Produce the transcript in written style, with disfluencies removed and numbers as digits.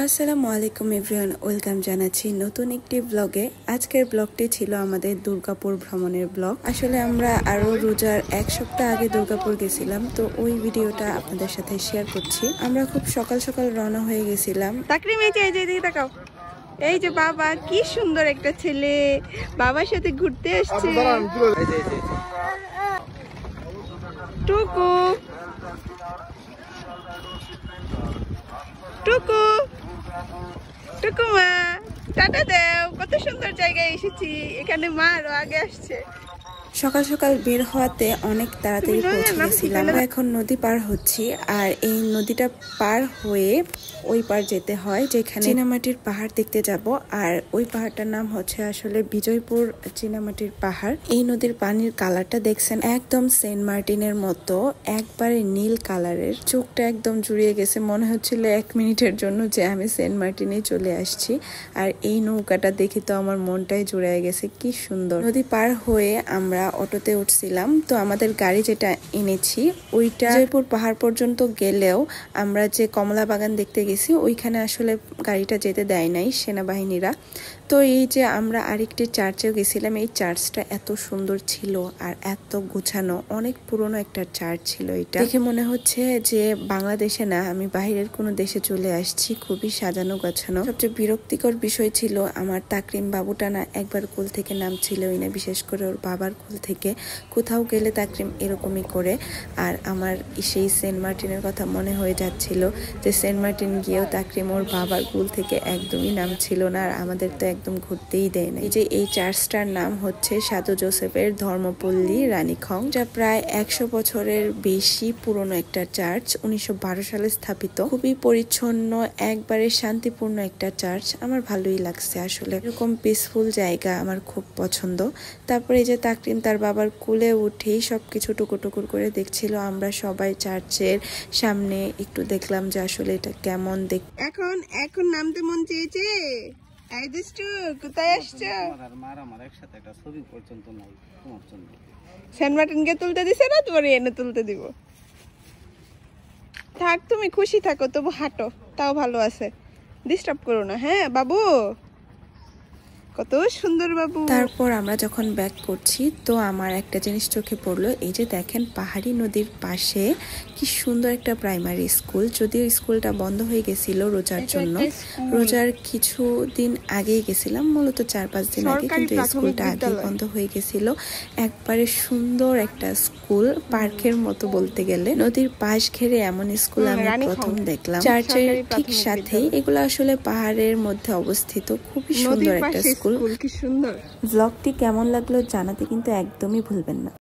আসসালামু আলাইকুম everyone, welcome জানাচ্ছি নতুন একটি ব্লগে। আজকের ব্লগটি ছিল আমাদের দুর্গাপুর ভ্রমণের ব্লগ। আসলে আমরা আরো রোজার এক সপ্তাহ আগে দুর্গাপুর গেছিলাম, তো ওই ভিডিওটা আপনাদের সাথে শেয়ার করছি। আমরা খুব সকাল সকাল রওনা হয়ে গেছিলাম। তাকরিম, এই যে এদিকে তাকাও। এই যে বাবা, কি সুন্দর একটা ছেলে বাবার সাথে ঘুরতে আসছে। টুকু টুকু টুকু মা, টাটা দাও। কত সুন্দর জায়গায় এসেছি। এখানে মা আরো আগে আসছে। সকাল সকাল বের হওয়াতে অনেক তাড়াতাড়ি পৌঁছে গেছিলাম। আমরা এখন নদী পার হচ্ছি, আর এই নদীটা পার হয়ে ওই পার যেতে হয় যেখানে চীনামাটির পাহাড় দেখতে যাব। আর ওই পাহাড়টার নাম হচ্ছে আসলে বিজয়পুর চীনামাটির পাহাড়। এই নদীর পানির কালারটা দেখছেন, একদম সেন্ট মার্টিনের মতো, একবারে নীল কালারের। চোখটা একদম জুড়িয়ে গেছে, মনে হচ্ছিল 1 মিনিটের জন্য যে আমি সেন্ট মার্টিনে চলে আসছি। আর এই নৌকাটা দেখে তো আমার মনটাই জুড়িয়ে গেছে, কি সুন্দর। নদী পার হয়ে আমরা অটোতে উঠছিলাম। তো আমাদের গাড়ি যেটা এনেছি ওইটা জয়পুর পাহাড় পর্যন্ত গেলেও আমরা যে কমলা বাগান দেখতে গেছি ওইখানে আসলে গাড়িটা যেতে দেয় নাই সেনাবাহিনীরা। তো এই যে আমরা আরেকটি চার্চেও গেছিলাম, এই চার্চটা এত সুন্দর ছিল আর এত গোছানো, অনেক পুরনো একটা চার্চ ছিল। এটা দেখে মনে হচ্ছে যে বাংলাদেশে না, আমি বাইরের কোনো দেশে চলে আসছি। খুবই সাজানো গোছানো। সবচেয়ে বিরক্তিকর বিষয় ছিল আমার তাকরিম বাবুটা না একবার কোল থেকে নামছিলই না, বিশেষ করে ওর বাবার কোল থেকে। কোথাও গেলে তাকরিম এরকমই করে। আর আমার সেই সেন্ট মার্টিনের কথা মনে হয়ে যাচ্ছিল যে সেন্ট মার্টিন গিয়েও তাকরিম ওর বাবার কোল থেকে একদমই নামছিল না, আর আমাদের তো একদম ঘুরতেই দেয় না। এই যে এই চার্চটার নাম হচ্ছে সাধু জোসেফের ধর্মপল্লী রানীখং, যা প্রায় 100 বছরের বেশি পুরনো একটা চার্চ। 1912 সালে স্থাপিত। খুবই পরিচ্ছন্ন, একবারে শান্তিপূর্ণ একটা চার্চ। আমার ভালোই লাগছে আসলে, এরকম পিসফুল জায়গা আমার খুব পছন্দ। তারপরে এই যে তাকরিম তার বাবার কোলে উঠেই সবকিছু টুকুর করে দেখছিল। আমরা সবাই চার্চের সামনে একটু দেখলাম যে আসলে এটা কেমন দেখ। এখন নামতে মন চেয়েছে। এই দুষ্টু, কোথায় আসছো? সেন্ট মার্টিনকে তুলতে দিছে না, তোমার এনে তুলতে দিব? থাক, তুমি খুশি থাকো, তবু হাঁটো, তাও ভালো আছে। ডিস্টার্ব করো না, হ্যাঁ বাবু। কত সুন্দর বাবু। তারপর আমরা যখন ব্যাক করছি তো আমার একটা জিনিস চোখে পড়লো। এই যে দেখেন, পাহাড়ি নদীর পাশে কি সুন্দর একটা প্রাইমারি স্কুল। যদিও স্কুলটা বন্ধ হয়ে গেছিল রোজার জন্য। রোজার কিছুদিন আগেই গেছিলাম, মূলত 4-5 দিন আগে, কিন্তু স্কুলটা আগে বন্ধ হয়ে গেছিল। একবারে সুন্দর একটা স্কুল, পার্কের মতো বলতে গেলে। নদীর পাশ ঘেরে এমন স্কুল আমি প্রথম দেখলাম। চার্চের ঠিক সাথেই। এগুলো আসলে পাহাড়ের মধ্যে অবস্থিত। খুবই সুন্দর একটা স্কুল। কি সুন্দর। ব্লগটি কেমন লাগলো জানাতে কিন্তু একদমই ভুলবেন না।